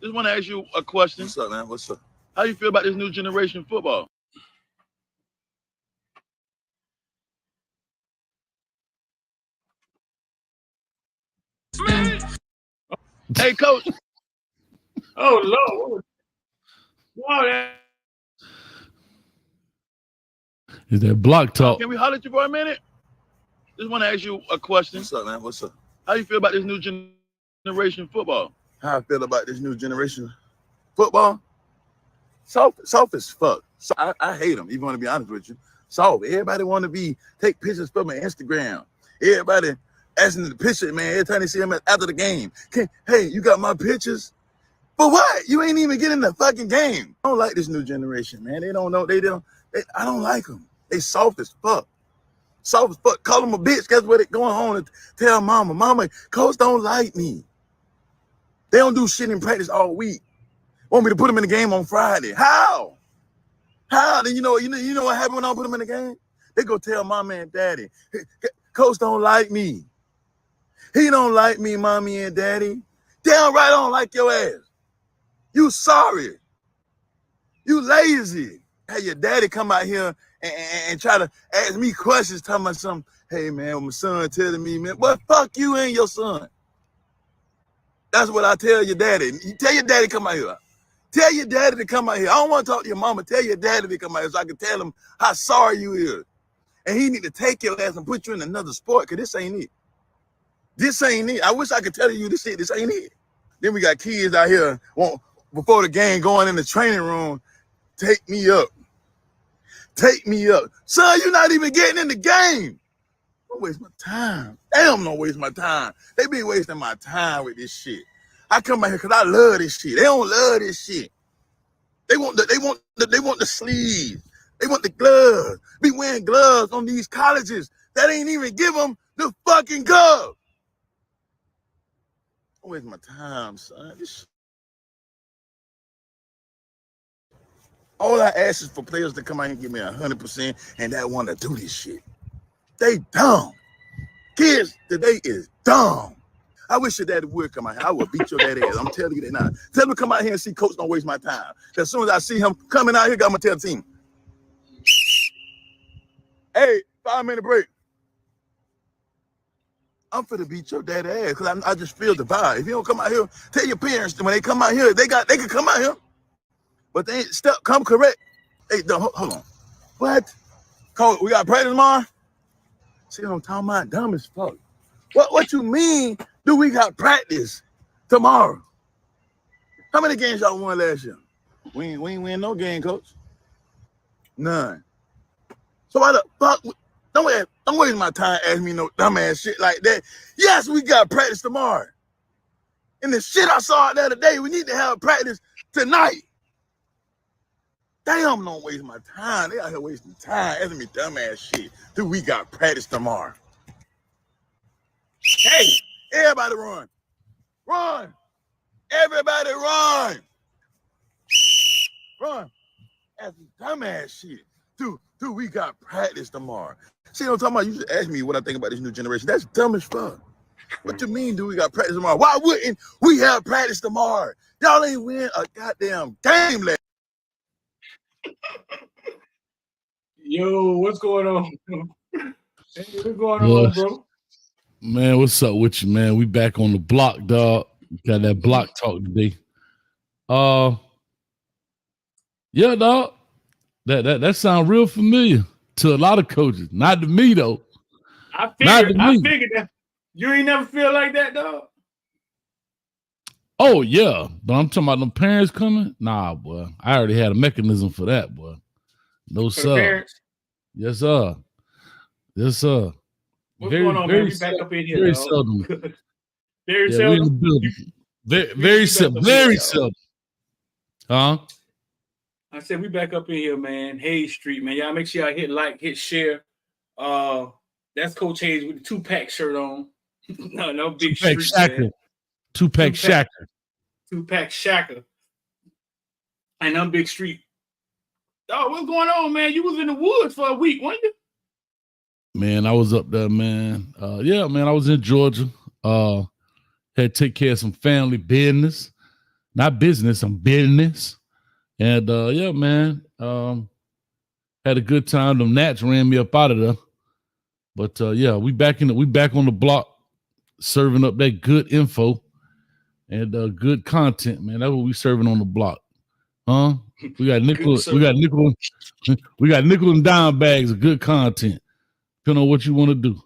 Just want to ask you a question. What's up, man? What's up? How you feel about this new generation football? Hey, coach. Oh, Lord. Wow, Is that block talk? Can we holler at you for a minute? Just want to ask you a question. What's up, man? What's up? How you feel about this new generation football? How I feel about this new generation football? Soft as fuck. So I hate them, even want to be honest with you. Soft. Everybody want to take pictures from my Instagram. Everybody asking the picture, man, every time they see them after the game. Hey, you got my pictures? For what? You ain't even getting the fucking game. I don't like this new generation, man. They don't know. I don't like them. They soft as fuck. Soft as fuck. Call them a bitch. Guess what? They going home and tell mama, coach don't like me. They don't do shit in practice all week. Want me to put them in the game on Friday. How? Then you know what happened when I put them in the game? They go tell mama and daddy, hey, coach don't like me. He don't like me, mommy and daddy. Damn right I don't like your ass. You sorry. You lazy. Hey, your daddy come out here and try to ask me questions, talking about something. Hey, man, my son telling me, man, but fuck you and your son. That's what I tell your daddy. You tell your daddy come out here. Tell your daddy to come out here. I don't want to talk to your mama. Tell your daddy to come out here so I can tell him how sorry you is. And he need to take your ass and put you in another sport, because this ain't it. This ain't it. I wish I could tell you this shit. This ain't it. Then we got kids out here, before the game, going in the training room, take me up. Take me up. Son, you're not even getting in the game. Don't waste my time. Damn, don't waste my time. They be wasting my time with this shit. I come out here because I love this shit. They don't love this shit. They want the sleeves. They want the gloves. Be wearing gloves on these colleges that ain't even give them the fucking glove. Don't waste my time, son. All I ask is for players to come out and give me 100% and that want to do this shit. They dumb. Kids today is dumb. I wish your daddy would come out here. I would beat your daddy ass. I'm telling you that now. Tell him to come out here and see coach don't waste my time. As soon as I see him coming out here, I'm going to tell the team. Hey, 5-minute break. I'm finna beat your daddy ass because I just feel the vibe. If you don't come out here, tell your parents that when they come out here, they can come out here. But they ain't come correct. Hey, hold on. What? Coach, we got practice tomorrow? See what I'm talking about? Dumb as fuck. What you mean do we got practice tomorrow? How many games y'all won last year? We ain't win no game, coach. None. So why the fuck? Don't waste my time asking me no dumbass shit like that. Yes, we got practice tomorrow. And the shit I saw the other day, we need to have practice tonight. Damn, don't waste my time. They out here wasting time asking me dumbass shit. Do we got practice tomorrow? Hey, everybody run. Run. Everybody run. Run. That's dumbass shit. Do we got practice tomorrow? See what I'm talking about? You just ask me what I think about this new generation. That's dumb as fuck. What you mean, do we got practice tomorrow? Why wouldn't we have practice tomorrow? Y'all ain't win a goddamn game last. Yo, what's going on? Hey, what's going on, bro? Man, what's up with you, man? We back on the block, dog. Got that block talk today. Yeah, dog. That sounds real familiar to a lot of coaches. Not to me, though. I figured that. You ain't never feel like that, dog? Oh, yeah. But I'm talking about them parents coming? Nah, boy. I already had a mechanism for that, boy. No, for sir. Parents? Yes, sir. Yes, sir. What's going on, man? We back up in here, very dog. seldom. Very seldom? Very seldom. Very seldom. Huh? I said we back up in here, man. Hayes Street, man. Y'all make sure y'all hit like, hit share. That's Coach Hayes with the 2-pack shirt on. no big street. Two-pack shacker. 2-pack shacker. And I'm Big Street. Oh, what's going on, man? You was in the woods for a week, weren't you? Man, I was up there, man. Yeah, man, I was in Georgia. Had Had to take care of some family business, not business, some business. And yeah, man, had a good time. Them Nats ran me up out of there. But yeah, we back on the block, serving up that good info and good content, man. That's what we serving on the block. Huh? We got nickel and dime bags of good content. Depending on what you want to do.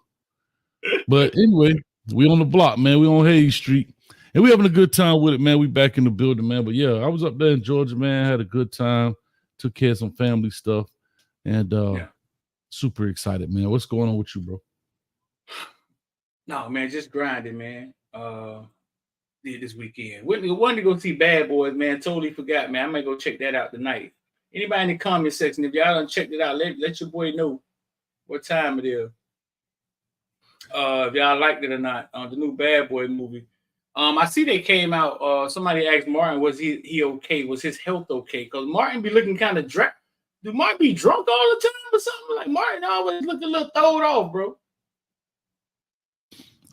But anyway, we on the block, man. We on Hayes Street. And we having a good time with it, man. We back in the building, man. But yeah, I was up there in Georgia, man. Had a good time. Took care of some family stuff. And super excited, man. What's going on with you, bro? No, man, just grinding, man. This weekend. Wanted to go see Bad Boys, man. Totally forgot, man. I might go check that out tonight. Anybody in the comment section, if y'all done checked it out, let your boy know what time it is. If y'all liked it or not. The new Bad Boy movie. I see they came out. Somebody asked Martin, was he okay? Was his health okay? Because Martin be looking kind of drunk. Do Martin be drunk all the time or something? Like Martin always look a little throwed off, bro.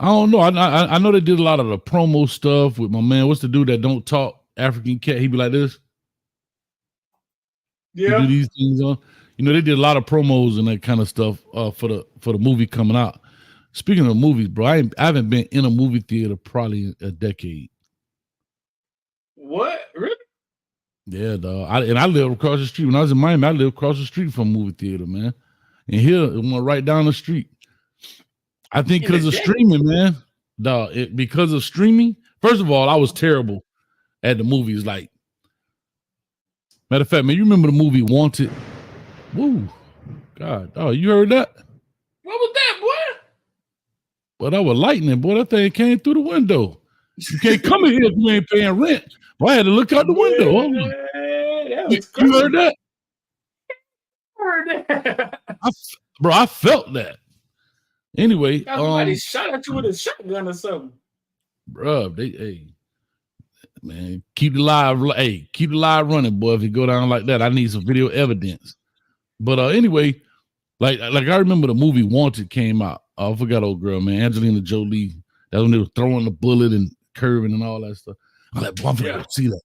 I don't know. I know they did a lot of the promo stuff with my man. What's the dude that don't talk? African Cat. He be like this. Yeah. He do these things on. You know, they did a lot of promos and that kind of stuff for the movie coming out. Speaking of movies, bro, I haven't been in a movie theater probably a decade. What? Really? Yeah, dog. I live across the street. When I was in Miami, I lived across the street from a movie theater, man. And here, it went right down the street. I think because of streaming, man. Dog, because of streaming. First of all, I was terrible at the movies. Like, matter of fact, man, you remember the movie Wanted? Woo. God. Oh, you heard that? What was that, boy? Well, that was lightning, boy. That thing came through the window. You can't come in here if you ain't paying rent. Well, I had to look out the window. You heard that? I felt that. Anyway, somebody shot at you with a shotgun or something. Bro, man, keep the live running, boy. If you go down like that, I need some video evidence. But anyway, like I remember the movie Wanted came out. I forgot old girl, man, Angelina Jolie. That's when they were throwing the bullet and curving and all that stuff. I'm like, boy, I'm gonna go see that.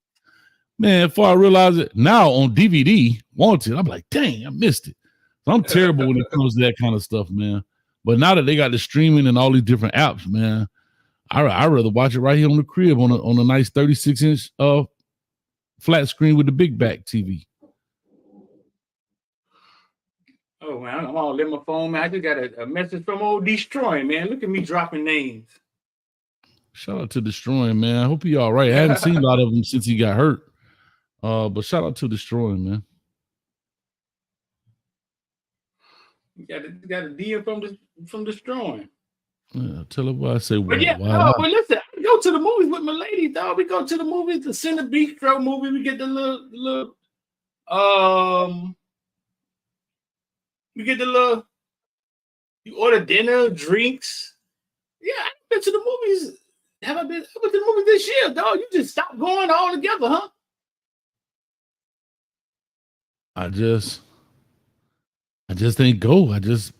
Man, before I realized it, now on DVD, Wanted, I'm like, dang, I missed it. So I'm terrible when it comes to that kind of stuff, man. But now that they got the streaming and all these different apps, man, I'd rather watch it right here on the crib on a nice 36-inch flat screen with the big back TV. Oh, man, I'm all in my phone, man. I just got a message from OD Squad, man. Look at me dropping names. Shout out to Destroying, man. I hope he all right. I haven't seen a lot of them since he got hurt. But shout out to Destroying, man. You got a DM from Destroying. Yeah, tell her what I say. But yeah, but listen, I go to the movies with my lady, dog. We go to the movies, the Cine Bistro movie. We get the little you order dinner, drinks. Yeah, I've been to the movies. Have I been to the movies this year, dog? You just stopped going all together, huh? I just didn't go.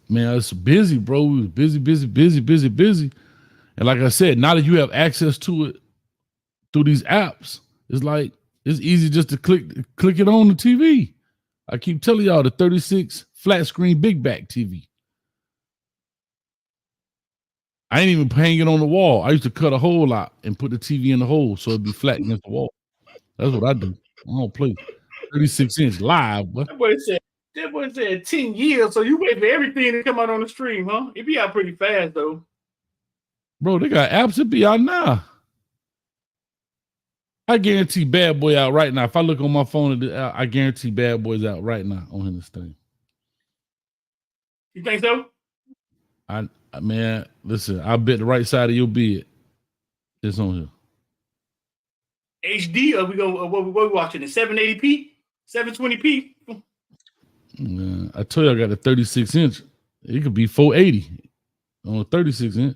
Man, I was busy, bro. We was busy. And like I said, now that you have access to it through these apps, it's like it's easy just to click it on the TV. I keep telling y'all the 36 flat screen big back TV. I ain't even hang it on the wall. I used to cut a hole out and put the TV in the hole so it'd be flat against the wall. That's what I do. I don't play 36-inch live. But that boy said 10 years, so you wait for everything to come out on the stream, huh? It be out pretty fast, though. Bro, they got apps. It be out now. I guarantee Bad Boy out right now. If I look on my phone, I guarantee Bad Boy's out right now on this thing. You think so? Man, listen, I bet the right side of your bed is on here. HD, or what we watching? The 780p? 720p? I told you I got a 36-inch. It could be 480 on a 36-inch.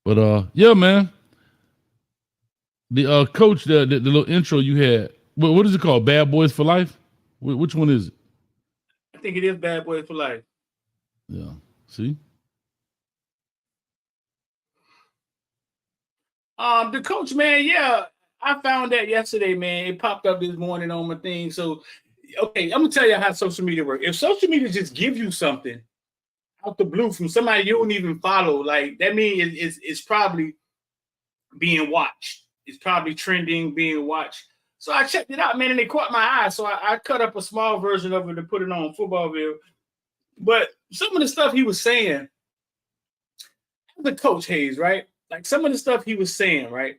But yeah, man. The coach, the little intro you had, what is it called? Bad Boys for Life? Which one is it? I think it is Bad Boys for Life. Yeah. See? The coach, man, yeah, I found that yesterday, man. It popped up this morning on my thing. So, okay, I'm gonna tell you how social media works. If social media just give you something out the blue from somebody you don't even follow, like that means it's probably being watched. It's probably trending, being watched. So I checked it out, man, and it caught my eye. So I cut up a small version of it and put it on Footballville. But some of the stuff he was saying, the coach Hayes, right? Like some of the stuff he was saying, right?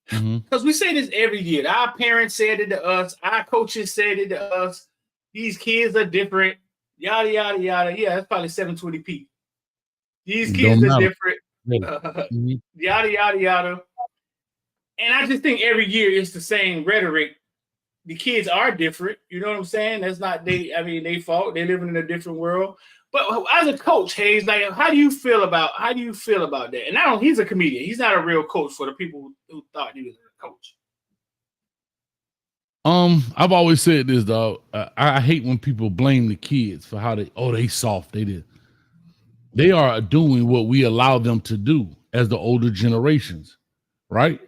Because we say this every year. Our parents said it to us. Our coaches said it to us. These kids are different. Yada, yada, yada. Yeah, that's probably 720p. These kids are different. Yada, yada, yada. And I just think every year it's the same rhetoric. The kids are different. You know what I'm saying? That's not they fault. They're living in a different world. But as a coach, Hayes, like, how do you feel about that? And he's a comedian. He's not a real coach for the people who thought he was a coach. I've always said this, dog. I hate when people blame the kids for how they soft. They did. They are doing what we allow them to do as the older generations, right?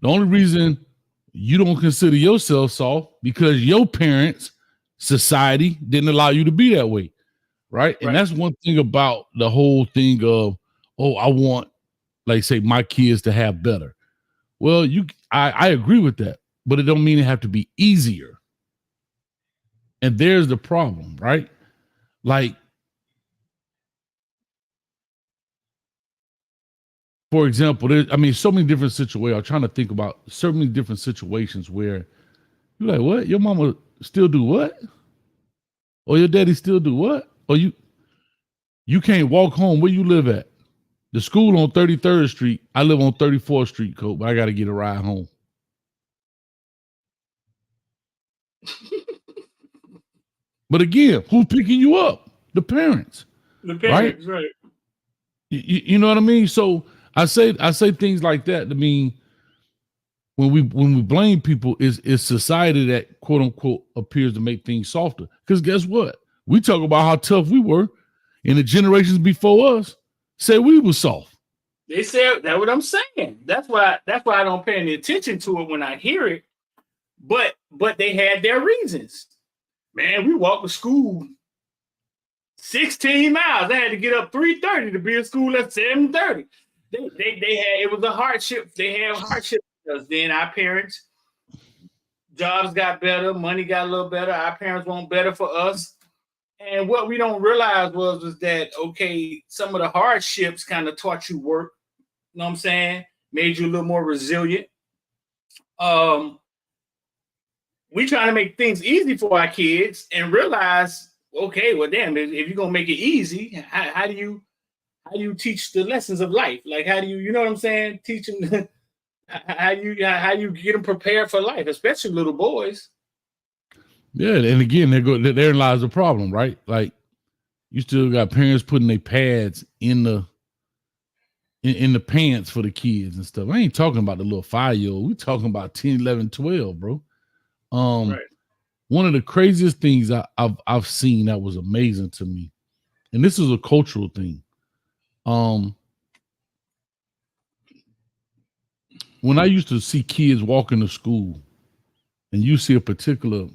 The only reason you don't consider yourself soft because your parents, society didn't allow you to be that way, right? And that's one thing about the whole thing of, I want, like, say, my kids to have better. Well, I agree with that, but it don't mean it have to be easier. And there's the problem, right? Like, for example, so many different situations. I'm trying to think about so many different situations where you're like, what? Your mama still do what? Or your daddy still do what? Or you can't walk home. Where you live at? The school on 33rd Street. I live on 34th Street, Coach, but I got to get a ride home. But again, who's picking you up? The parents. The parents, right? You know what I mean? So I say things like that to mean when we blame people, is society that quote unquote appears to make things softer. Because guess what? We talk about how tough we were, and the generations before us said we were soft. They said that's what I'm saying. That's why I don't pay any attention to it when I hear it. But they had their reasons. Man, we walked to school 16 miles. I had to get up 3:30 to be at school at 7:30. They had, it was a hardship. They had hardship because then our parents, jobs got better, money got a little better. Our parents want better for us. And what we don't realize was that, okay, some of the hardships kind of taught you work. You know what I'm saying? Made you a little more resilient. We trying to make things easy for our kids and realize, okay, well, damn, if you're gonna make it easy, how do you teach the lessons of life? Like, how do you know what I'm saying? Teach them how you get them prepared for life, especially little boys. Yeah, and again, therein lies the problem, right? Like, you still got parents putting their pads in the pants for the kids and stuff. I ain't talking about the little 5-year-old. We talking about 10, 11, 12, bro. Right. One of the craziest things I've seen that was amazing to me, and this is a cultural thing. When I used to see kids walking to school, and you see a particular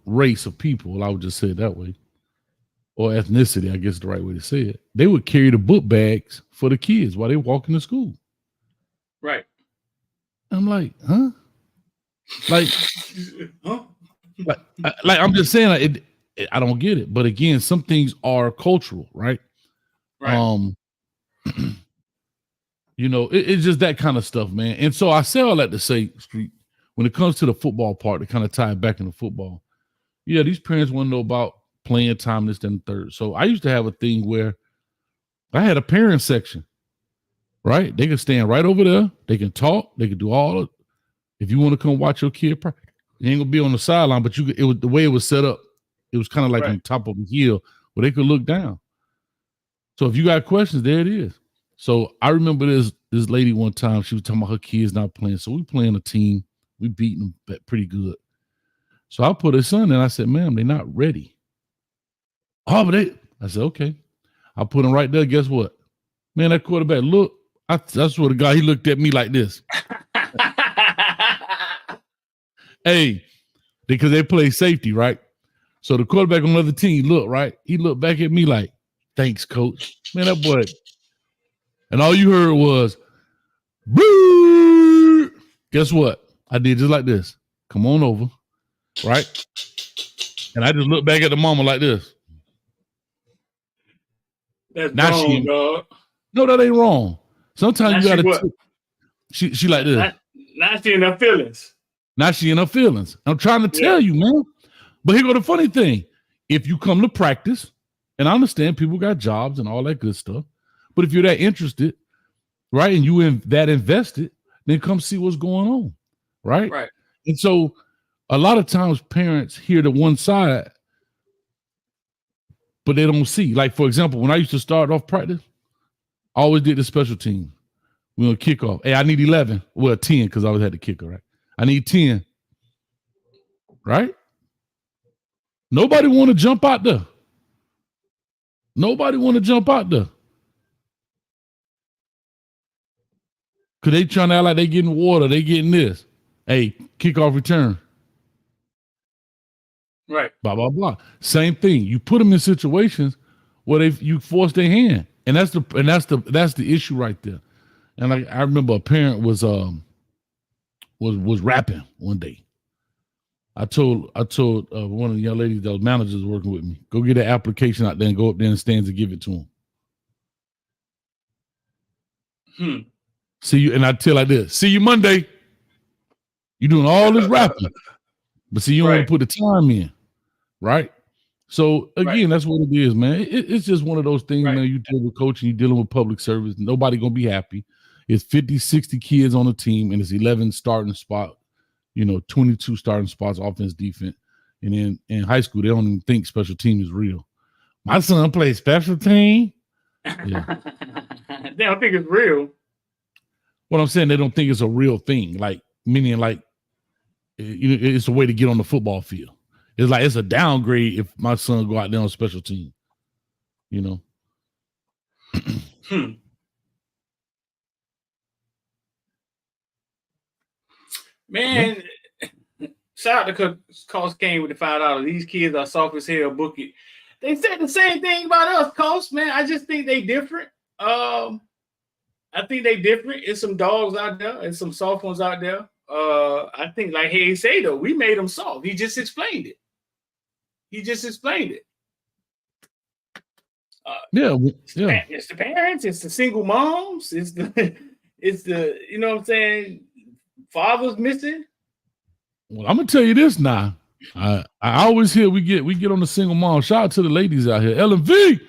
race of people, I would just say it that way, or ethnicity, I guess is the right way to say it. They would carry the book bags for the kids while they walking to school. Right. I'm like, huh? Like, like I'm just saying, I don't get it. But again, some things are cultural, right? Right. You know, it's just that kind of stuff, man. And so I say all that to say, Street, when it comes to the football part, to kind of tie it back into football, yeah, these parents want to know about playing time, this, and third. So I used to have a thing where I had a parent section, right? They can stand right over there. They can talk. They can do all of. If you want to come watch your kid practice, you ain't gonna be on the sideline, but it was the way it was set up. It was kind of like on top of a hill where they could look down. So if you got questions, there it is. So I remember this lady one time, she was talking about her kids not playing. So we playing a team, we beating them pretty good. So I put her son in. I said, ma'am, they're not ready. Oh, but I said, okay. I put him right there. Guess what? Man, that quarterback, look, I swear to God, he looked at me like this. Hey, because they play safety, right? So the quarterback on the other team looked, right? He looked back at me like, thanks, coach. Man, that boy. And all you heard was, boo! Guess what? I did just like this. Come on over, right? And I just looked back at the mama like this. That's Now wrong, dog. No, that ain't wrong. Sometimes Now you gotta. She like this. Now she in her feelings. Now she in her feelings. I'm trying to tell you, man. But here go the funny thing. If you come to practice, and I understand people got jobs and all that good stuff, but if you're that interested, right, and you that invested, then come see what's going on, right? Right. And so a lot of times parents hear the one side, but they don't see. Like, for example, when I used to start off practice, I always did the special team. We gonna kick off. Hey, I need 11. Well, 10, because I always had the kicker, right? I need 10. Right? Nobody want to jump out there. Nobody want to jump out there. Cause they trying to act like they getting water, they getting this. Hey, kickoff return. Right. Blah, blah, blah. Same thing. You put them in situations where you force their hand. And that's the issue right there. And like I remember a parent was rapping one day. I told one of the young ladies that was managers working with me, go get an application out there and go up there in the stands and give it to them. See you, and I tell like this, see you Monday. You doing all this rapping, but see, you don't want to put the time in, right? So again, that's what it is, man. It's just one of those things, man. You deal with coaching, you dealing with public service. Nobody gonna be happy. It's 50, 60 kids on the team, and it's 11 starting spot, 22 starting spots, offense, defense. And then in high school, they don't even think special team is real. My son plays special team. Yeah. They don't think it's real. What I'm saying, they don't think it's a real thing. Like, meaning like, it's a way to get on the football field. It's like, it's a downgrade if my son go out there on special team, Man, shout out to Coach Kane with the $5. These kids are soft as hell. Book it. They said the same thing about us, Coach. Man, I just think they different. I think they different. It's some dogs out there and some soft ones out there. I think, like Hayes say though, we made them soft. He just explained it. It's the parents. It's the single moms. It's the you know what I'm saying. Fathers missing. Well, I'm gonna tell you this now. I always hear we get on the single mom. Shout out to the ladies out here, LMV.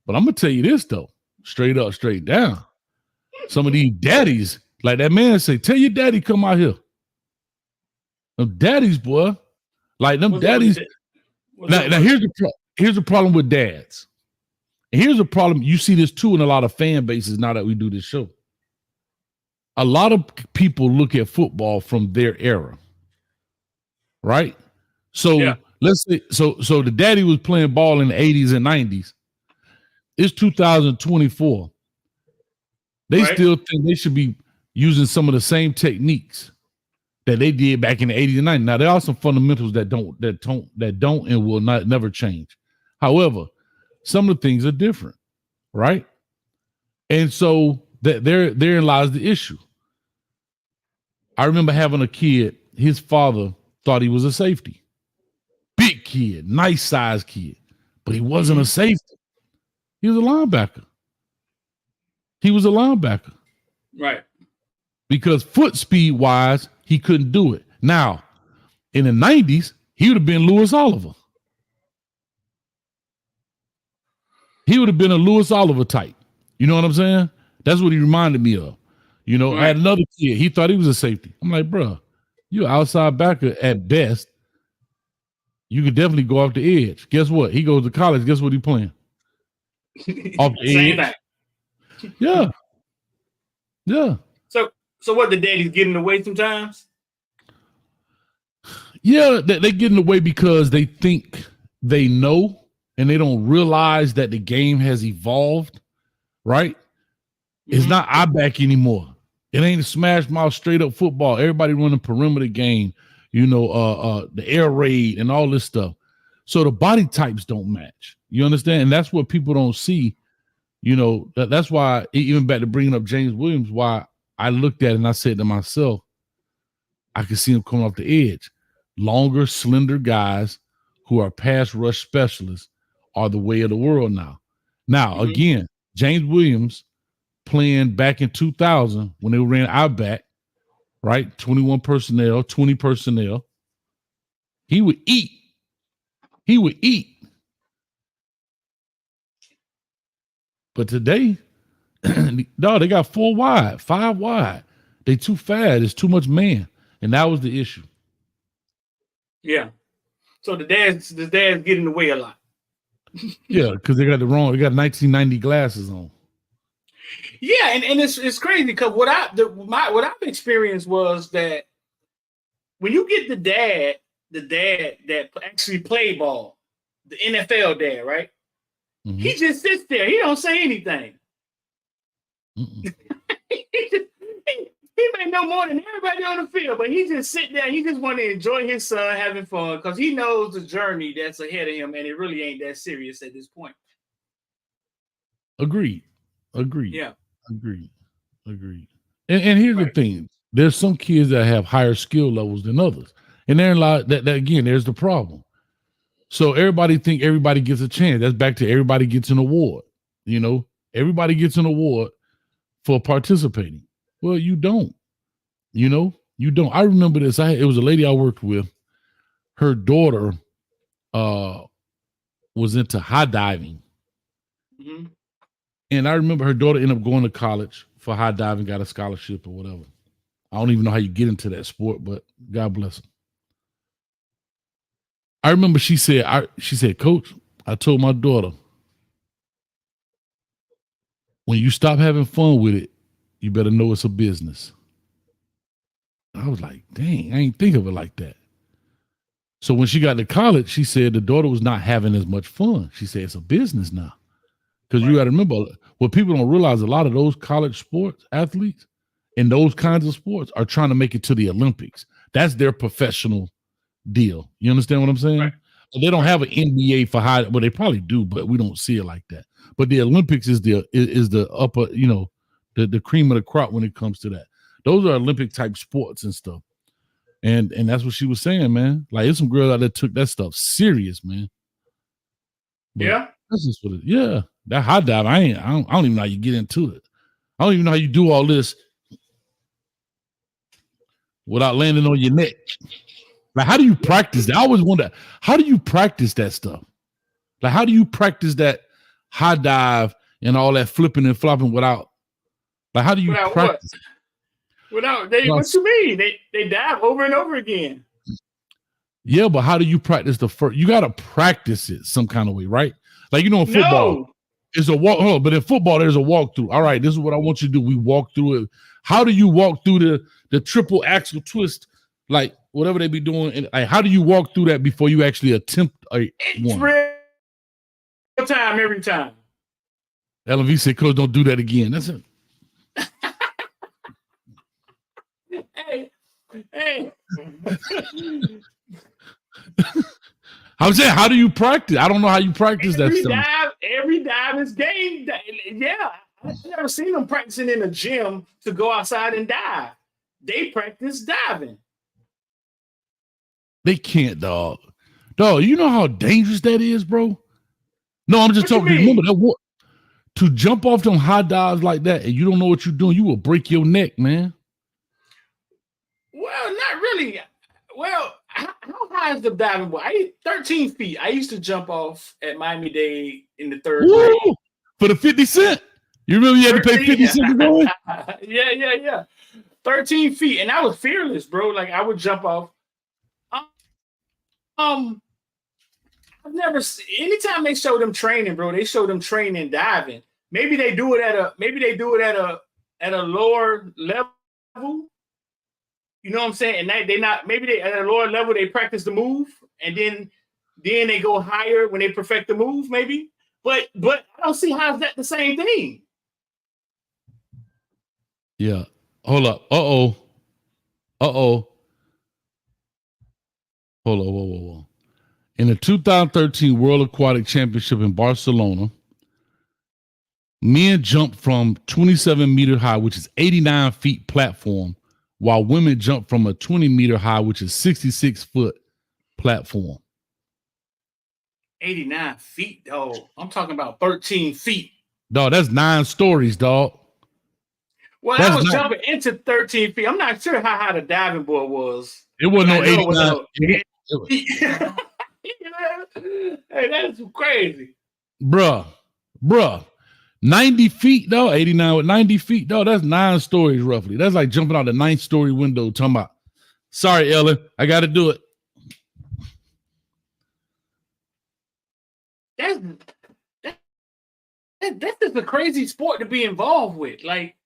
But I'm gonna tell you this though, straight up, straight down. Some of these daddies, like that man say, tell your daddy come out here. Them daddies, boy, like them daddies. Now here's the problem with dads. And here's the problem. You see this too in a lot of fan bases now that we do this show. A lot of people look at football from their era, right? So let's say, so the daddy was playing ball in the 80s and 90s. It's 2024. They still think they should be using some of the same techniques that they did back in the 80s and 90s. Now there are some fundamentals that don't and will not never change. However, some of the things are different, right? And so therein lies the issue. I remember having a kid, his father thought he was a safety. Big kid, nice sized kid, but he wasn't a safety. He was a linebacker. Right. Because foot speed wise, he couldn't do it. Now, in the 90s, he would have been Lewis Oliver. He would have been a Lewis Oliver type. You know what I'm saying? That's what he reminded me of. I had another kid. He thought he was a safety. I'm like, bro, you're outside backer at best. You could definitely go off the edge. Guess what? He goes to college. Guess what he playing? Off the edge. Yeah. Yeah. So what, the daddy's getting away sometimes? Yeah, they get in the way because they think they know and they don't realize that the game has evolved, right? It's not eye back anymore. It ain't a smash mouth straight up football. Everybody running perimeter game, the air raid and all this stuff. So the body types don't match. You understand? And that's what people don't see. That's why, even back to bringing up James Williams, why I looked at it and I said to myself, I could see him coming off the edge. Longer, slender guys who are pass rush specialists are the way of the world now. Now, again, James Williams playing back in 2000 when they ran our back, right? 21 personnel, 20 personnel. He would eat. But today, no, they got 4 wide, 5 wide. They too fast. It's too much man. And that was the issue. Yeah. So the dads get in the way a lot. Yeah, because they got 1990 glasses on. Yeah, and it's crazy because what I've experienced was that when you get the dad that actually played ball, the NFL dad, right? Mm-hmm. He just sits there. He don't say anything. He may know more than everybody on the field, but he just sit there. He just want to enjoy his son having fun because he knows the journey that's ahead of him, and it really ain't that serious at this point. Agreed. Yeah. Agreed. And here's the thing: there's some kids that have higher skill levels than others, and therein lies that again, there's the problem. So everybody think everybody gets a chance. That's back to everybody gets an award. Everybody gets an award for participating. Well, you don't. You don't. I remember this. It was a lady I worked with. Her daughter was into high diving. Mm-hmm. And I remember her daughter ended up going to college for high diving, got a scholarship or whatever. I don't even know how you get into that sport, but God bless her. I remember she said, Coach, I told my daughter, when you stop having fun with it, you better know it's a business. I was like, dang, I ain't think of it like that. So when she got to college, she said the daughter was not having as much fun. She said it's a business now. Because you got to remember, what people don't realize, a lot of those college sports athletes in those kinds of sports are trying to make it to the Olympics. That's their professional deal. You understand what I'm saying? Right. They don't have an NBA for high, well, they probably do, but we don't see it like that. But the Olympics is the upper, the cream of the crop when it comes to that. Those are Olympic type sports and stuff. And that's what she was saying, man. Like, there's some girls out there took that stuff serious, man. But yeah. That's just what it, yeah. That high dive, I don't even know how you get into it. I don't even know how you do all this without landing on your neck. Like, how do you practice that? I always wonder, how do you practice that stuff? Like, how do you practice that high dive and all that flipping and flopping without, like, how do you practice? What you mean? They dive over and over again. Yeah, but how do you practice the first? You got to practice it some kind of way, right? Like, in football, it's a walk. But in football, there's a walkthrough. All right, this is what I want you to do. We walk through it. How do you walk through the triple axle twist? Like, whatever they be doing. And like, how do you walk through that before you actually attempt one? Real time every time. LV said, Coach, don't do that again. That's it. Hey. I was saying, how do you practice? I don't know how you practice that stuff. Every dive is game. Yeah. I've never seen them practicing in a gym to go outside and dive. They practice diving. They can't, dog. Dog, you know how dangerous that is, bro? No, I'm just talking. Remember that to jump off them high dives like that and you don't know what you're doing, you will break your neck, man. Well, not really. Well, how high is the diving board? 13 feet. I used to jump off at Miami-Dade in the third grade. For the 50 cent. You remember you had to pay 50 cents to go in? Yeah. 13 feet. And I was fearless, bro. Like, I would jump off. I've never seen, anytime they show them training, bro, they show them training diving. Maybe they do it at a lower level. You know what I'm saying? And they at a lower level, they practice the move, and then they go higher when they perfect the move, maybe. But I don't see how is that the same thing. Yeah. Hold up. Uh-oh. Hold on. Whoa. In the 2013 World Aquatic Championship in Barcelona, men jumped from 27-meter high, which is 89 feet platform, while women jumped from a 20-meter high, which is 66-foot platform. 89 feet, dog. I'm talking about 13 feet. Dog, that's 9 stories, dog. Well, I was jumping into 13 feet. I'm not sure how high the diving board was. It wasn't no 89. Hey, that's crazy. Bruh. 90 feet, though. 89 with 90 feet, though. That's 9 stories roughly. That's like jumping out the 9th story window. Talking about, sorry, Ellen, I got to do it. That's just a crazy sport to be involved with. Like,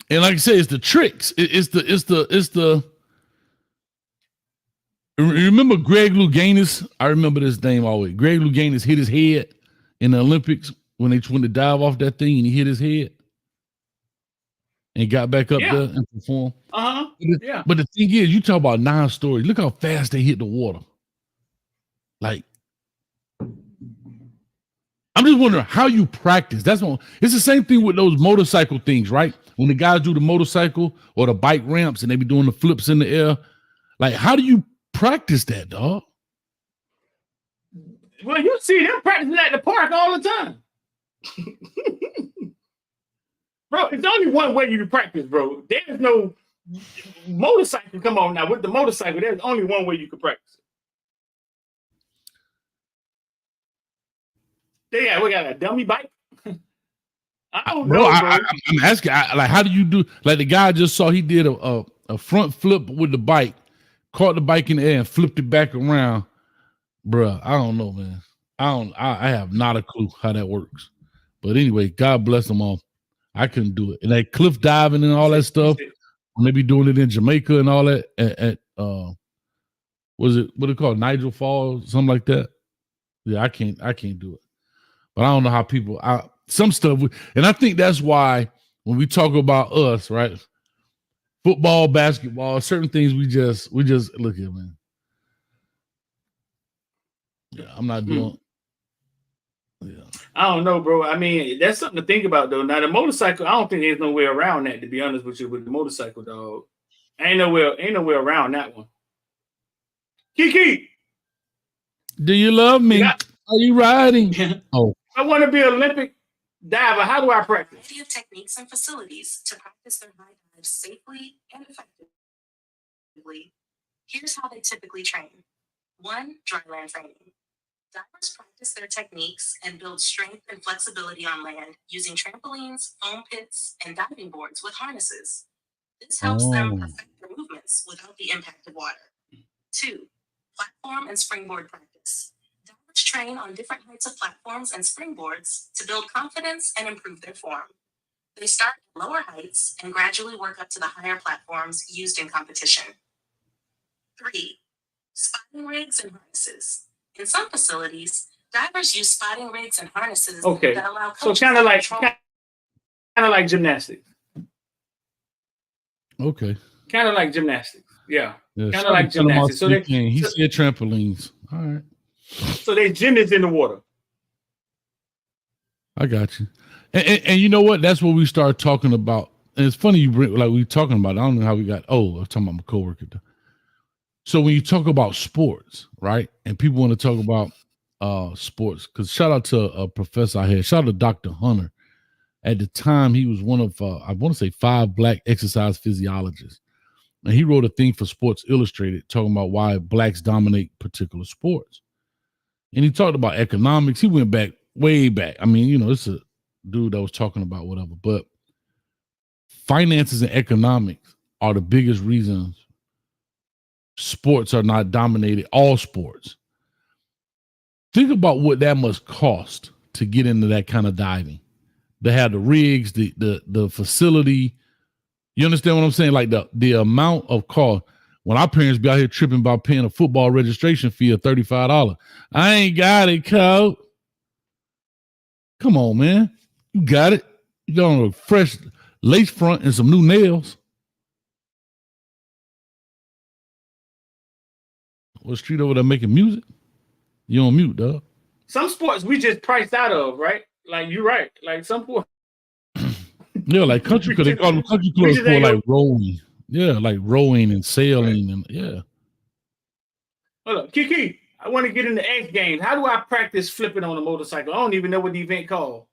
and like I say, it's the tricks. It's the. Remember Greg Louganis? I remember this name always. Greg Louganis hit his head in the Olympics when they went to dive off that thing, and he hit his head and got back up there and performed. Yeah. But the thing is, you talk about 9 stories. Look how fast they hit the water. Like, I'm just wondering how you practice. It's the same thing with those motorcycle things, right? When the guys do the motorcycle or the bike ramps and they be doing the flips in the air. Like, how do you practice that, dog? Well, you see them practicing at the park all the time. Bro, it's only one way you can practice, bro. There's no motorcycle. Come on now. With the motorcycle, there's only one way you can practice. We got a dummy bike. I don't know, bro. I'm asking, like, how do you do? Like, the guy I just saw, he did a front flip with the bike, caught the bike in the air and flipped it back around. Bruh, I don't know, man. I have not a clue how that works. But anyway, God bless them all. I couldn't do it. And that cliff diving and all that stuff, when they be doing it in Jamaica and all that at what it called? Nigel Falls, something like that. Yeah, I can't do it. But I don't know how people some stuff, and I think that's why when we talk about us, right? Football, basketball, certain things we just look at, man. Yeah, I'm not doing. Yeah. I don't know, bro. I mean, that's something to think about, though. Now, the motorcycle, I don't think there's no way around that, to be honest with you, with the motorcycle, dog. Ain't no way around that one. Kiki! Do you love me? Yeah. Are you riding? Oh. I want to be an Olympic diver. How do I practice? Variety of techniques and facilities to practice their high dives safely and effectively. Here's how they typically train. 1. Dryland training. Divers practice their techniques and build strength and flexibility on land using trampolines, foam pits, and diving boards with harnesses. This helps them perfect their movements without the impact of water. 2. Platform and springboard practice. Divers train on different heights of platforms and springboards to build confidence and improve their form. They start at lower heights and gradually work up to the higher platforms used in competition. 3. Spotting rigs and harnesses. In some facilities, divers use spotting rigs and harnesses that allow coaches so kind of like gymnastics. Okay. Kind of like gymnastics. Yeah. Kind of like gymnastics. So he said trampolines. All right. So they gymnasts in the water. I got you. And you know what? That's what we started talking about. And it's funny you bring, like, we talking about it. I don't know how we got. Oh, I'm talking about my coworker. So when you talk about sports, right? And people want to talk about sports, because shout out to a professor I had. Shout out to Dr. Hunter. At the time, he was one of I want to say 5 Black exercise physiologists. And he wrote a thing for Sports Illustrated talking about why blacks dominate particular sports. And he talked about economics. He went back, way back. I mean, you know, it's a dude that was talking about whatever. But finances and economics are the biggest reasons sports are not dominated, all sports. Think about what that must cost to get into that kind of diving. They have the rigs, the facility. You understand what I'm saying? Like the amount of cost. When our parents be out here tripping about paying a football registration fee of $35. I ain't got it, coach. Come on, man. You got it. You got on a fresh lace front and some new nails. What street over there making music? You on mute, dog. Some sports we just priced out of, right? Like you're right. Like some sports. Yeah, like country club. They call them country clubs for like rowing. Yeah, like rowing and sailing and yeah. Hold up, Kiki. I want to get into X Games. How do I practice flipping on a motorcycle? I don't even know what the event called.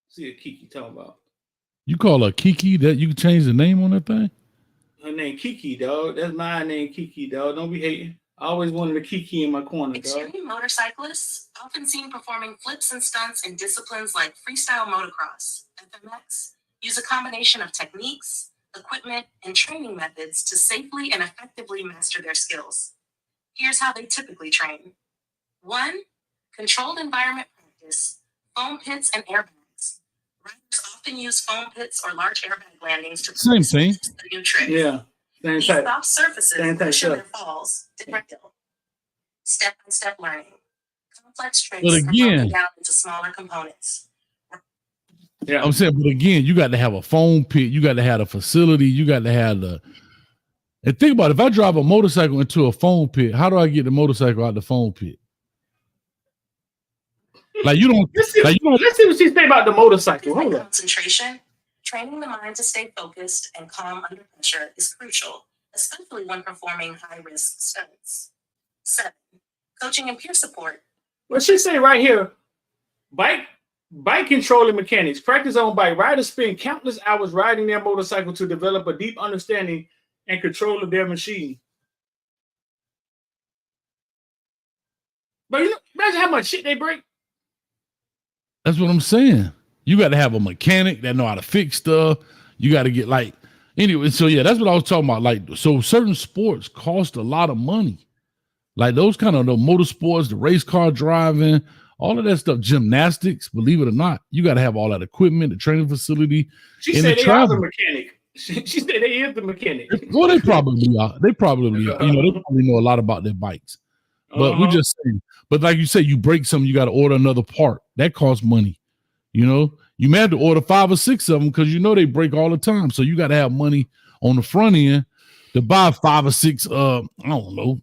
See what Kiki talking about. You call her Kiki? That you can change the name on that thing? Her name Kiki, dog. That's my name, Kiki, dog. Don't be hating. I always wanted a Kiki in my corner, dog. Extreme motorcyclists, often seen performing flips and stunts in disciplines like freestyle motocross, FMX, use a combination of techniques, equipment, and training methods to safely and effectively master their skills. Here's how they typically train. 1. Controlled environment practice, foam pits and airbags. Riders often use foam pits or large airbag landings to Same thing. the new trick. Yeah. These soft surfaces cushion their falls. Step-by-step learning. Complex tricks But are again, broken down into smaller components. Yeah, I'm saying, but again, you got to have a foam pit. You got to have a facility. You got to have the. And think about it, if I drive a motorcycle into a foam pit, how do I get the motorcycle out the foam pit? Like you don't. Let's see what she say about the motorcycle. Hold on. Concentration. Training the mind to stay focused and calm under pressure is crucial, especially when performing high-risk stunts. 7. Coaching and peer support. Well, she say right here, bike controlling mechanics. Practice on bike. Riders spend countless hours riding their motorcycle to develop a deep understanding and control of their machine. But you know, imagine how much shit they break. That's what I'm saying. You got to have a mechanic that know how to fix stuff. You got to get like anyway. So yeah, that's what I was talking about. Like, so certain sports cost a lot of money. Like those kind of the motorsports, the race car driving, all of that stuff, gymnastics. Believe it or not, you got to have all that equipment, the training facility. She said they are the mechanic. She said they is the mechanic. Well, they probably are. They probably are. You know, they probably know a lot about their bikes. But we just saying. But like you say, you break something, you got to order another part. That costs money. You know, you may have to order 5 or 6 of them because you know they break all the time. So you got to have money on the front end to buy 5 or 6. I don't know,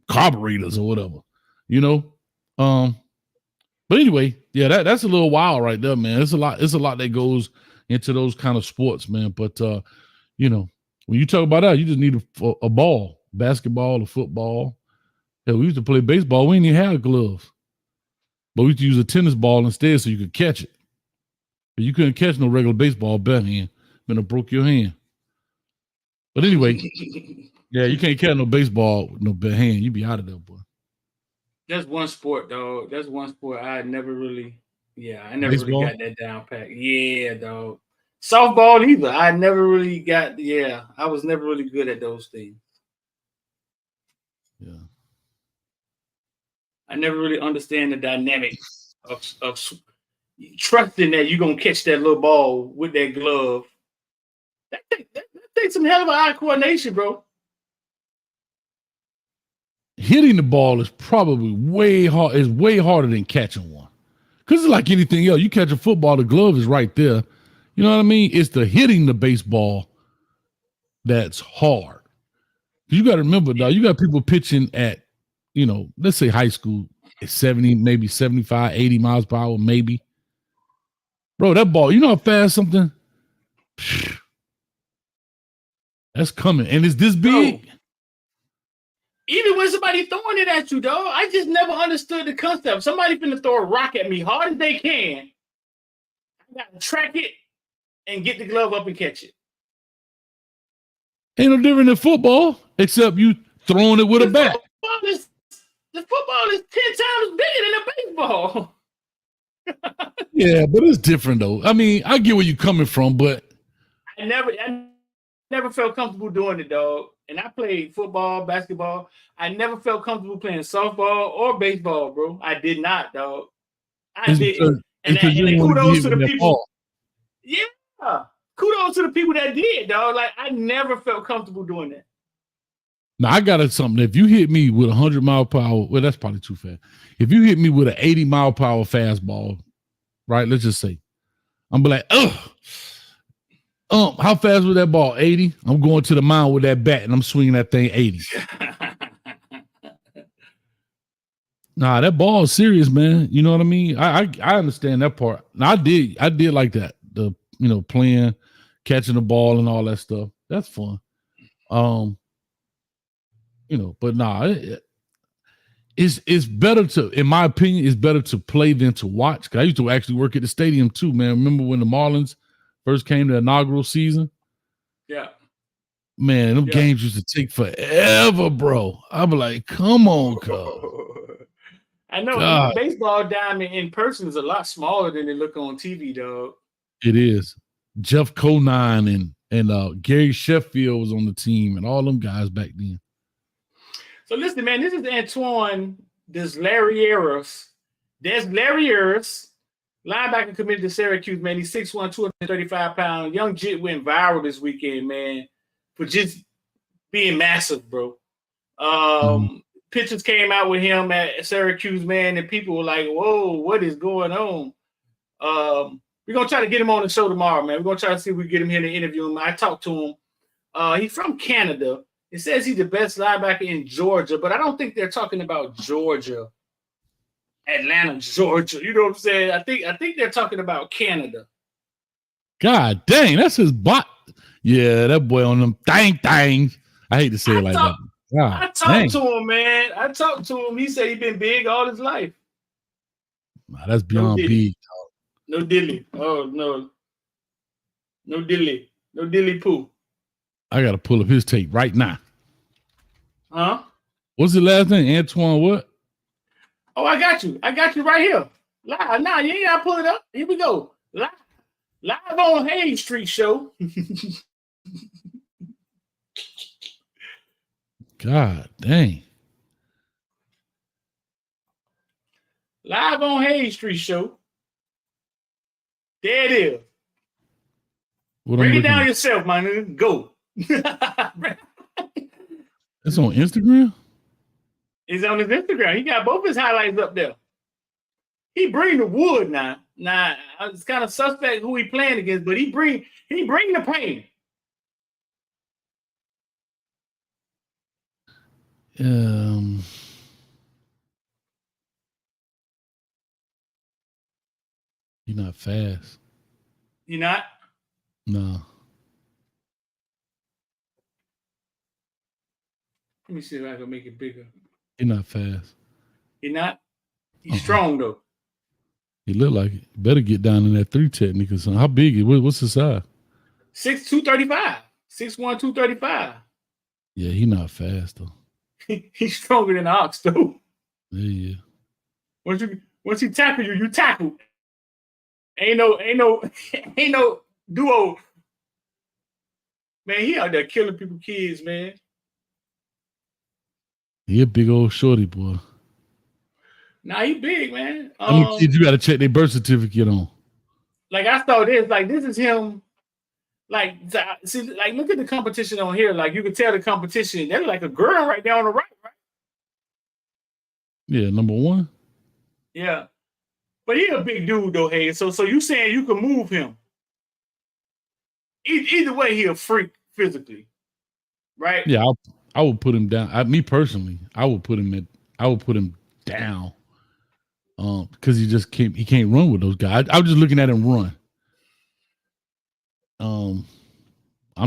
carburetors or whatever. You know. But anyway, yeah, that's a little wild right there, man. It's a lot that goes into those kind of sports, man. But you know, when you talk about that, you just need a ball, basketball or football. Hell, we used to play baseball. We didn't even have gloves. But we used to use a tennis ball instead so you could catch it. But you couldn't catch no regular baseball bare hand. Then it broke your hand. But anyway, yeah, you can't catch no baseball with no bare hand. You be out of there, boy. That's one sport, dog. That's one sport I never really really got that down pat. Yeah, dog. Softball either. I never really got, I was never really good at those things. Yeah. I never really understand the dynamic of trusting that you're going to catch that little ball with that glove. That takes some hell of eye coordination, bro. Hitting the ball is probably way harder than catching one. Because it's like anything else. You catch a football, the glove is right there. You know what I mean? It's the hitting the baseball that's hard. You got to remember, dog, you got people pitching at, you know, let's say high school at 70, maybe 75, 80 miles per hour, maybe. Bro, that ball, you know how fast something? That's coming. And it's this big. Bro, even when somebody throwing it at you, dog, I just never understood the concept. Somebody finna throw a rock at me hard as they can. I got to track it and get the glove up and catch it. Ain't no different than football, except you throwing it with a bat. The football is 10 times bigger than a baseball. Yeah, but it's different though. I mean, I get where you're coming from, but I never felt comfortable doing it, dog. And I played football, basketball. I never felt comfortable playing softball or baseball, bro. I did not, dog. I didn't. And kudos to the people. Yeah. Kudos to the people that did, dog. Like, I never felt comfortable doing that. Now I got something. If you hit me with 100 mile per hour, well, that's probably too fast. If you hit me with an 80 mile per hour fastball, right? Let's just say, I'm be like, how fast was that ball? 80. I'm going to the mound with that bat and I'm swinging that thing 80. Nah, that ball is serious, man. You know what I mean? I understand that part. Now, I did like that. The playing, catching the ball and all that stuff. That's fun. But nah, it's better to, in my opinion, it's better to play than to watch. Cause I used to actually work at the stadium too, man. Remember when the Marlins first came to the inaugural season? Yeah. Man, them games used to take forever, bro. I'd be like, come on, cuz. I know the baseball diamond in person is a lot smaller than they look on TV, dog. It is. Jeff Conine and Gary Sheffield was on the team and all them guys back then. So listen, man, this is Antoine Deslariers, linebacker committed to Syracuse, man. He's 6'1", 235 pounds. Young Jit went viral this weekend, man, for just being massive, bro. Pictures came out with him at Syracuse, man, and people were like, whoa, what is going on? We're going to try to get him on the show tomorrow, man. We're going to try to see if we can get him here to interview him. I talked to him. He's from Canada. It says he's the best linebacker in Georgia, but I don't think they're talking about Georgia, Atlanta, Georgia. You know what I'm saying? I think they're talking about Canada. God dang, that's his bot. Yeah, that boy on them thing. I hate to say it like that. God, I talked to him, man. I talked to him. He said he's been big all his life. Nah, that's beyond big. No dilly. Oh, no. No dilly. No dilly poo. I got to pull up his tape right now. Huh? What's the last name? Antoine what? Oh, I got you. I got you right here. Live. Nah, you ain't got to pull it up. Here we go. Live on Hayes Street Show. God dang. Live on Hayes Street Show. There it is. Break it down yourself, my nigga. Go. It's on Instagram? It's on his Instagram. He got both his highlights up there. He bring the wood now. Now, it's kind of suspect who he playing against, but he bring the pain. You're not fast. You not? No. Let me see if I can make it bigger. You're not fast. You're not? He's strong, though. He look like it. Better get down in that 3 technique or something. How big is it? What's the size? 6'2", 235. 6'1", 235. Yeah, he not fast, though. He's stronger than the Ox, though. Yeah. Once he tackle you, you tackle. Ain't no duo. Man, he out there killing people, kids, man. He a big old shorty, boy. Nah, he big, man. Kids you got to check their birth certificate on. Like, I saw this. Like, this is him. Like, see, like, look at the competition on here. Like, you can tell the competition. There's like a girl right there on the right? Yeah, number 1. Yeah. But he a big dude, though, hey. So you saying you can move him. Either way, he a freak physically. Right? Yeah, I would put him down. Me personally, I would put him down. Because he can't run with those guys. I was just looking at him run. I'm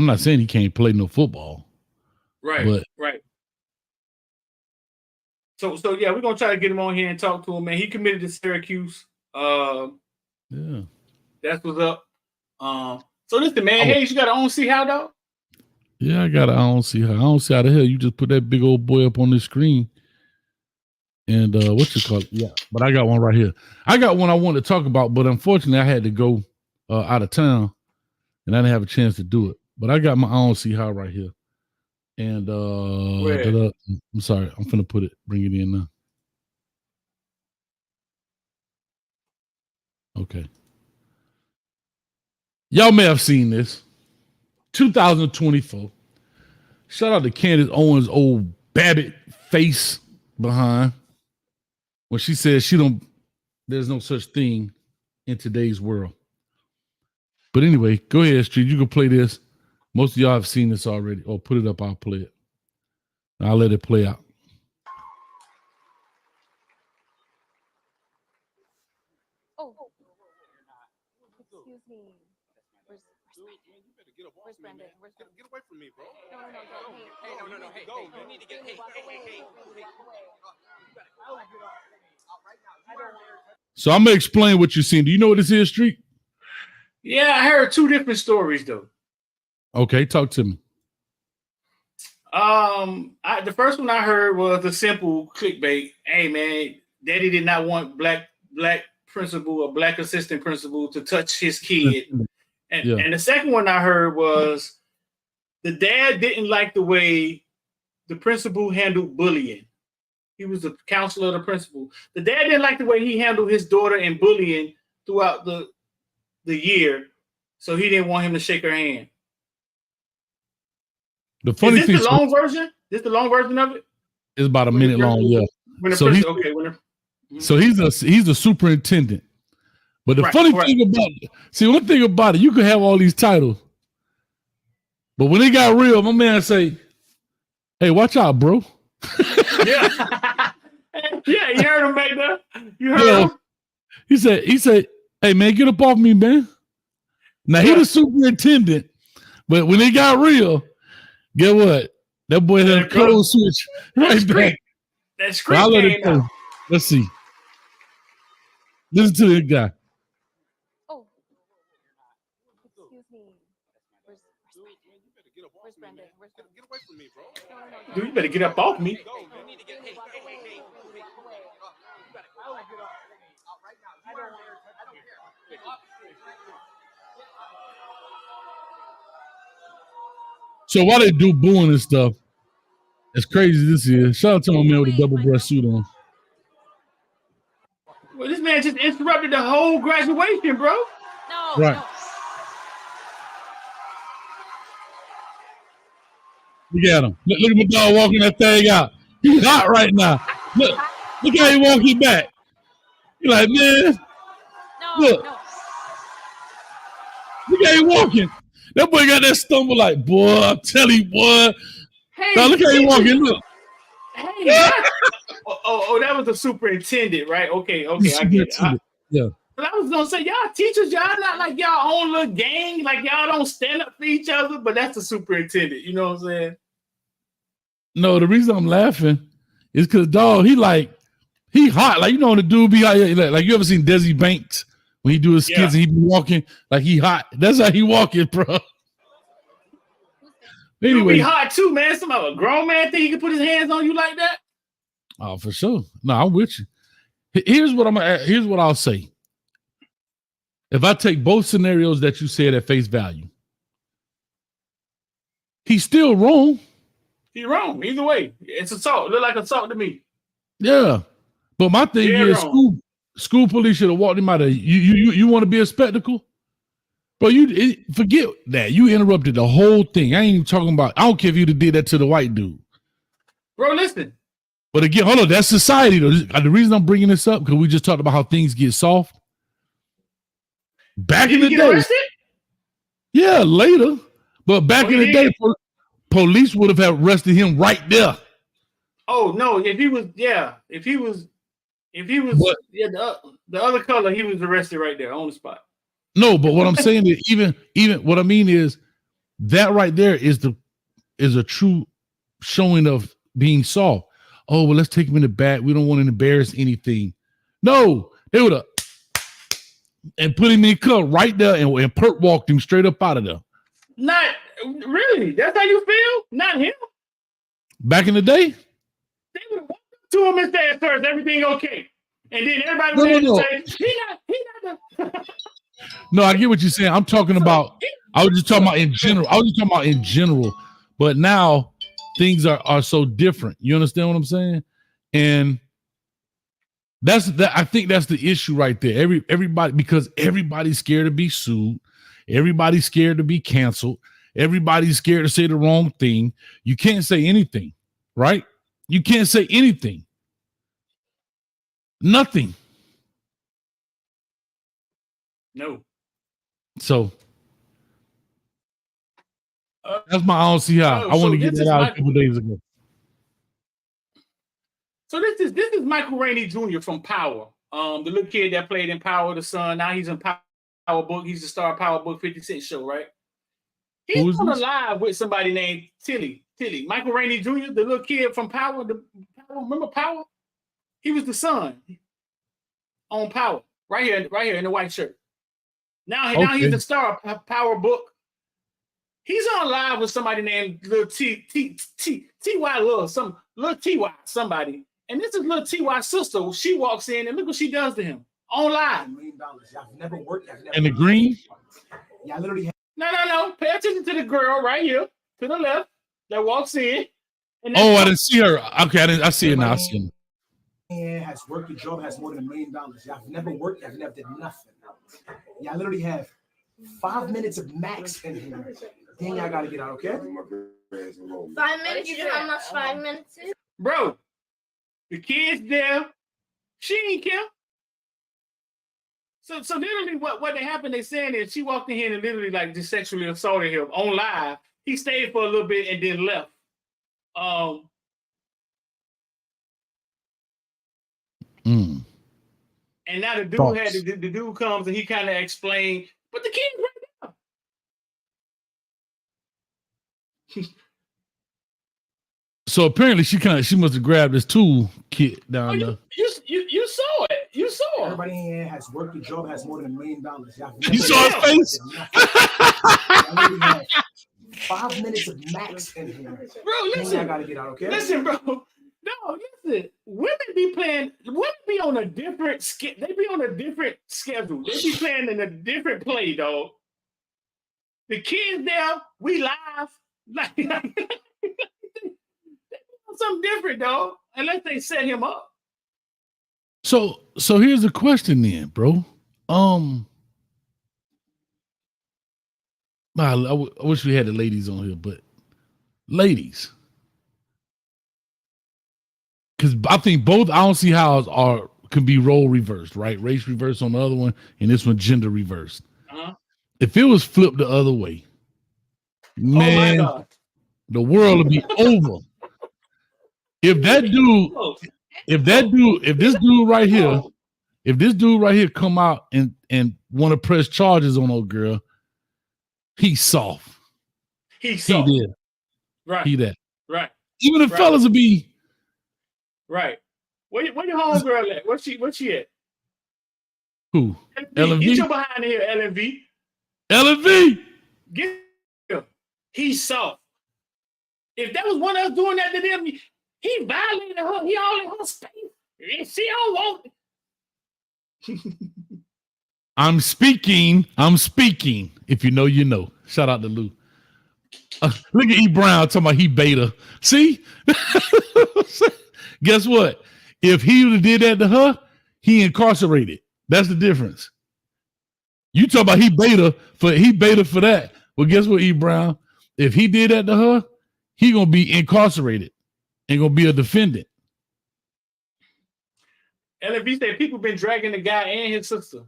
not saying he can't play no football. Right, but right. So yeah, we're gonna try to get him on here and talk to him, man. He committed to Syracuse. Yeah. That's what's up. So listen, man, hey, you got an OT how, dog? Yeah, I got an OT how. I don't see how the hell you just put that big old boy up on the screen. And what you call it? Yeah, but I got one right here. I got one I wanted to talk about, but unfortunately I had to go out of town and I didn't have a chance to do it. But I got my OT how right here. And I'm sorry, I'm finna bring it in now. Okay. Y'all may have seen this. 2024. Shout out to Candace Owens' old Babbitt face behind when she says there's no such thing in today's world. But anyway, go ahead, Street. You can play this. Most of y'all have seen this already. Or put it up, I'll play it. I'll let it play out. Oh, excuse me. Where's Brandon? Get away from me, bro. No. Hey, go. You need to get. Hey. So I'm gonna explain what you're seeing. Do you know what this is, Street? Yeah, I heard two different stories though. Okay, talk to me. The first one I heard was the simple clickbait. Hey man, Daddy did not want black principal or black assistant principal to touch his kid. And the second one I heard was the dad didn't like the way the principal handled bullying. He was the counselor of the principal. The dad didn't like the way he handled his daughter and bullying throughout the year, so he didn't want him to shake her hand. The funny Is thing this the long version? This the long version of it? It's about a minute long, yeah. So he's the superintendent. But the funny thing about it, see, one thing about it, you can have all these titles, but when it got real, my man say, "Hey, watch out, bro." Yeah, you heard him back there. You heard him. He said, "Hey, man, get up off me, man." Now he the superintendent, but when it got real, get what? That boy had a code switch right back. That script came out. Let's see. Listen to this guy. Oh, excuse me. Where's Brandon? Get away from me, bro. No. Dude, you better get up off me. You need to get. Hey. So while they do booing and stuff, as crazy as this is, shout out to my man with a double breast suit on. Well, this man just interrupted the whole graduation, bro. No. Right. No. Look at him. Look at my dog walking that thing out. He's hot right now. Look how he walking back. You're like, man. Look how he walking. That boy got that stumble like, boy, I'm telling you, boy. Hey, now look how he walking. Look. Hey, that was the superintendent, right? Okay, I get it. Yeah. But I was gonna say, y'all teachers, y'all not like y'all own little gang, like y'all don't stand up for each other, but that's the superintendent, you know what I'm saying? No, the reason I'm laughing is because dog, he hot. Like, you know, the dude be like you ever seen Desi Banks when he do his skits and he be walking like he hot. That's how he walking, bro. Anyway, be hot too, man. A grown man think he can put his hands on you like that? Oh, for sure. No, I'm with you. Here's what I'll say. If I take both scenarios that you said at face value, he's still wrong. He's wrong. Either way, it's assault. Look like assault to me. Yeah, but my thing is, school police should have walked him out of. You want to be a spectacle, bro? Forget that. You interrupted the whole thing. I ain't even talking about. I don't care if you did that to the white dude, bro. Listen. But again, hold on. That's society, though. The reason I'm bringing this up because we just talked about how things get soft. Back in the day, arrested? Yeah, later. But back in the day, police would have arrested him right there. Oh no! If he was the other color, he was arrested right there on the spot. No, but what I'm saying is even what I mean is that right there is a true showing of being soft. Oh, well, let's take him in the back. We don't want to embarrass anything. No, they would have and put him in cuff right there and perp walked him straight up out of there. Not really. That's how you feel? Not him. Back in the day? They would have walked up to him and said, "Sir, is everything okay?" And then everybody would say, he not the No, I get what you're saying. I was just talking about in general. But now things are so different. You understand what I'm saying? And I think that's the issue right there. Everybody, because everybody's scared to be sued. Everybody's scared to be canceled. Everybody's scared to say the wrong thing. You can't say anything, right? You can't say anything. Nothing. No. So that's my I don't see how. I want to get that out a couple days ago. So this is Michael Rainey Jr. from Power. The little kid that played in Power, the son. Now he's in Power Book. He's the star of Power Book 50 Cent show, right? He's on a live with somebody named Tilly. Michael Rainey Jr., the little kid from Power. Remember Power? He was the son on Power. Right here in the white shirt. Now he's the star of Power Book. He's on live with somebody named Lil T.Y. Lil T.Y. somebody. And this is Lil T.Y.'s sister. She walks in and look what she does to him on live. $1 million. I've never worked. In the green? Yeah, I literally have. No. Pay attention to the girl right here to the left that walks in. And oh, I didn't see her. Okay, I see her now. I see her. Yeah, has worked a job, has more than $1 million. Yeah, I've never worked. I've never did nothing. Yeah, I literally have 5 minutes of max in here. Then y'all gotta get out, okay? 5 minutes? You know how much 5 minutes is? Bro, the kid's there. She ain't care. So literally what happened, they saying is she walked in here and literally like just sexually assaulted him on live. He stayed for a little bit and then left. And now the dude the dude comes and he kind of explained, but the kid's right now. So apparently she must have grabbed this tool kit down there. You saw it. You saw it. Everybody in here has worked a job, has more than $1 million. You saw his face? Have 5 minutes of max in here. Bro, listen. Then y'all gotta get out, okay? Listen, bro. No, listen. Women be on a different they be on a different schedule. They be playing in a different play, dog. The kids there, we live. Like something different, dog. Unless they set him up. So here's the question then, bro. I wish we had the ladies on here, but ladies, because I think both I don't see how can be role reversed, right? Race reversed on the other one, and this one gender reversed. If it was flipped the other way, man, oh my God, the world would be over. If this dude right here come out and want to press charges on old girl, he's soft. He did. Right. He that. Right. Even the fellas would be. Right. Where your homegirl at? What's she at? Who? LMV? Get your behind here, LMV. LMV. Get him. He's soft. If that was one of us doing that to them, he violated her. He all in her space. And she don't want it. I'm speaking. If you know, you know. Shout out to Lou. Look at E. Brown talking about he beta. See? Guess what? If he would have did that to her, he incarcerated. That's the difference. You talk about he beta for that. Well, guess what, E. Brown? If he did that to her, he gonna be incarcerated and gonna be a defendant. LFB said people been dragging the guy and his sister.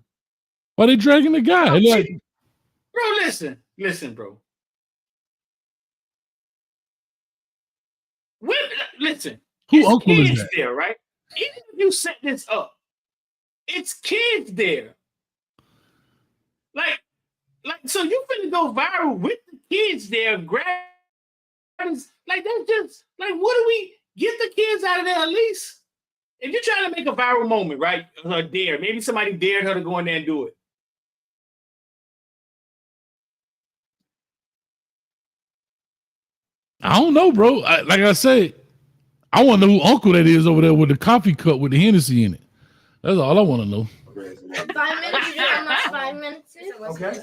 Why they dragging the guy? Bro, listen, bro. Listen. Who uncle is that? There, right? Even if you set this up, it's kids there. Like, so you finna go viral with the kids there, grab like that's just like what do we get the kids out of there at least? If you're trying to make a viral moment, right? Her dare, maybe somebody dared her to go in there and do it. I don't know, bro. Like I said, I want to know who uncle that is over there with the coffee cup with the Hennessy in it. That's all I want to know. 5 minutes? You know how much 5 minutes is? Okay.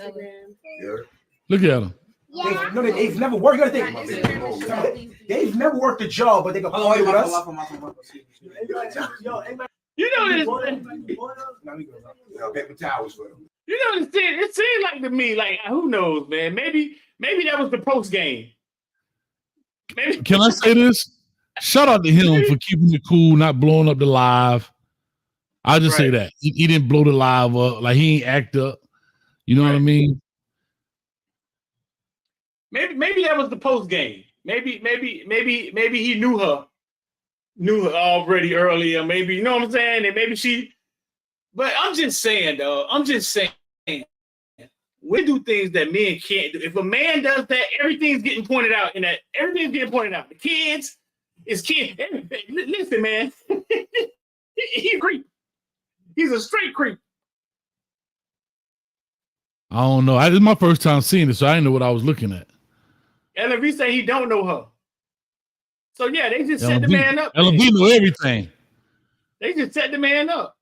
Yeah. Look at him. Yeah. They've never worked. They've never worked a job, but they go play with us. You know this. Paper towels for them. You know, it seems like to me, like who knows, man? Maybe Maybe that was the post game. Maybe. Can I say this? Shout out to him for keeping it cool, not blowing up the live. I'll just say that. He didn't blow the live up. Like, he ain't act up. You know what I mean? Maybe that was the post game. Maybe he knew her already earlier. Maybe, you know what I'm saying? And maybe she, but I'm just saying, though. We do things that men can't do. If a man does that, everything's getting pointed out. Everything's getting pointed out. The kids, his kids. Listen, man. He's a creep. He's a straight creep. I don't know. This is my first time seeing it, so I didn't know what I was looking at. LMV say he don't know her. So yeah, they just set the man up. LMV know everything. They just set the man up.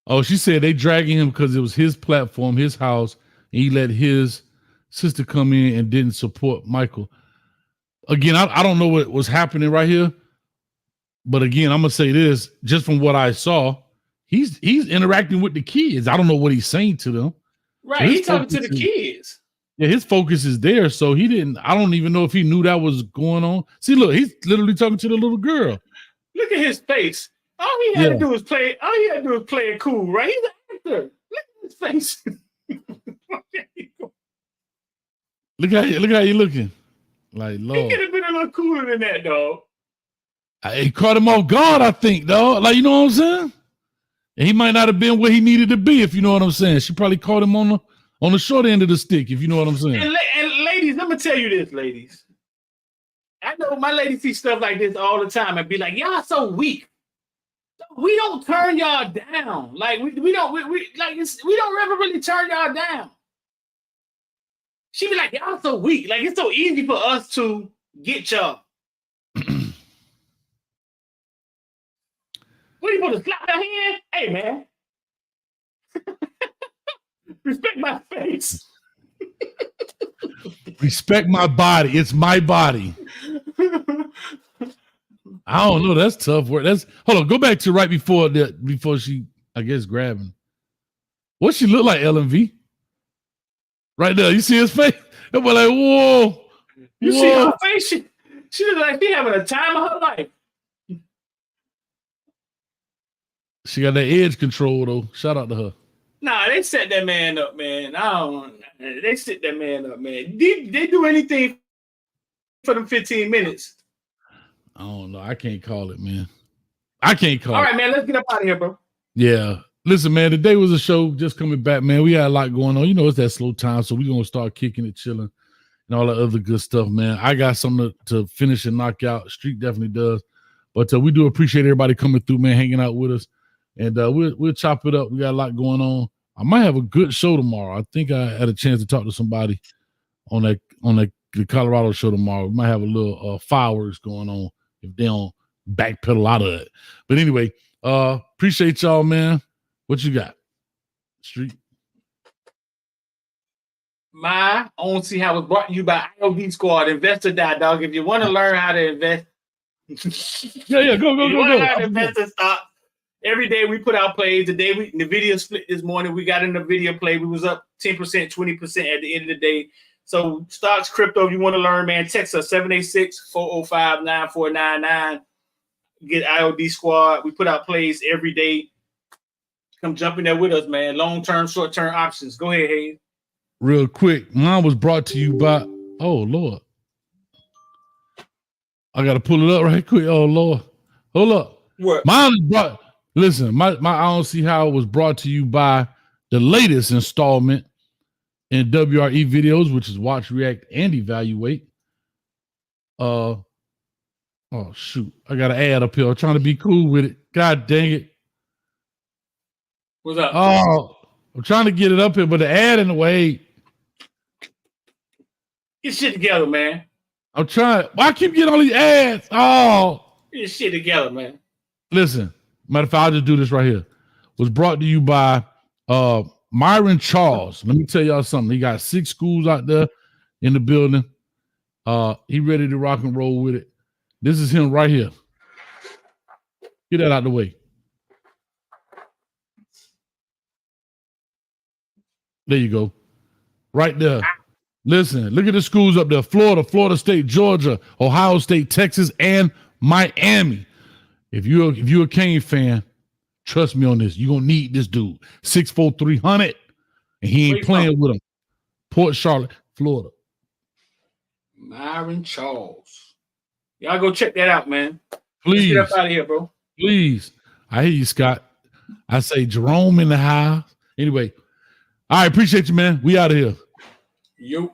Oh, she said they dragging him because it was his platform, his house, and he let his sister come in and didn't support Michael. Again, I don't know what was happening right here, but again, I'm gonna say this just from what I saw, he's interacting with the kids. I don't know what he's saying to them. Right, So he's talking to the kids. Yeah, his focus is there, so he didn't. I don't even know if he knew that was going on. See, look, he's literally talking to the little girl. Look at his face. All he had to do was play. All he had to do was play it cool, right? He's an actor. Look at his face. Look how you looking. Like, Lord. He could have been a little cooler than that, dog. He caught him off guard, I think, dog. Like, you know what I'm saying? And he might not have been where he needed to be, if you know what I'm saying. She probably caught him on the short end of the stick, if you know what I'm saying. And ladies, let me tell you this, ladies. I know my ladies see stuff like this all the time and be like, y'all so weak. We don't turn y'all down. Like we don't ever really turn y'all down. She be like, y'all so weak. Like, it's so easy for us to get y'all. What, you supposed to slap her hand? Hey, man. Respect my face. Respect my body. It's my body. I don't know. That's tough work. Hold on. Go back to right before she, I guess, grabbing. What she look like, LMV? Right there. You see his face? It was like, whoa. You see her face? She look like she having a time of her life. She got that edge control, though. Shout out to her. Nah, they set that man up, man. They set that man up, man. They do anything for them 15 minutes. I don't know. I can't call it, man. I can't call it. All right, man. Let's get up out of here, bro. Yeah. Listen, man, today was a show just coming back, man. We had a lot going on. You know, it's that slow time, so we're going to start kicking it, chilling, and all that other good stuff, man. I got something to finish and knock out. Street definitely does. But we do appreciate everybody coming through, man, hanging out with us. And we'll chop it up. We got a lot going on. I might have a good show tomorrow. I think I had a chance to talk to somebody on the Colorado show tomorrow. We might have a little fireworks going on if they don't backpedal out of it. But anyway, appreciate y'all, man. What you got, Street? My own see how was brought to you by IOD Squad. Investor dog. If you want to learn how to invest, yeah, go. Learn how to invest in stock. Every day we put out plays. The video split this morning. We got in the video play. We was up 10%, 20% at the end of the day. So stocks, crypto, if you want to learn, man, text us 786-405-9499. Get IOD Squad. We put out plays every day. Come jump in there with us, man. Long-term, short-term options. Go ahead, Hayes. Real quick, mine was brought to you by, oh, Lord. I got to pull it up right quick. Oh, Lord. Hold up. What? Mine is brought, listen, my I don't see how it was brought to you by the latest installment in WRE videos, which is Watch, React, and Evaluate. Oh, shoot. I got an ad up here. I'm trying to be cool with it. God dang it. What's up? Oh, I'm trying to get it up here, but the ad in the way. Get shit together, man. I'm trying. Why I keep getting all these ads? Oh. Get shit together, man. Listen, matter of fact, I'll just do this right here. Was brought to you by Myron Charles. Let me tell y'all something. He got 6 schools out there in the building. He ready to rock and roll with it. This is him right here. Get that out the way. There you go. Right there. Listen, look at the schools up there: Florida, Florida State, Georgia, Ohio State, Texas, and Miami. If you're a Kane fan, trust me on this. You're gonna need this dude. 6'4", 300, and he ain't Wait, playing with him. Port Charlotte, Florida. Myron Charles. Y'all go check that out, man. Please. Let's get up out of here, bro. Please. I hear you, Scott. I say Jerome in the house. Anyway, all right, appreciate you, man. We out of here. Yo.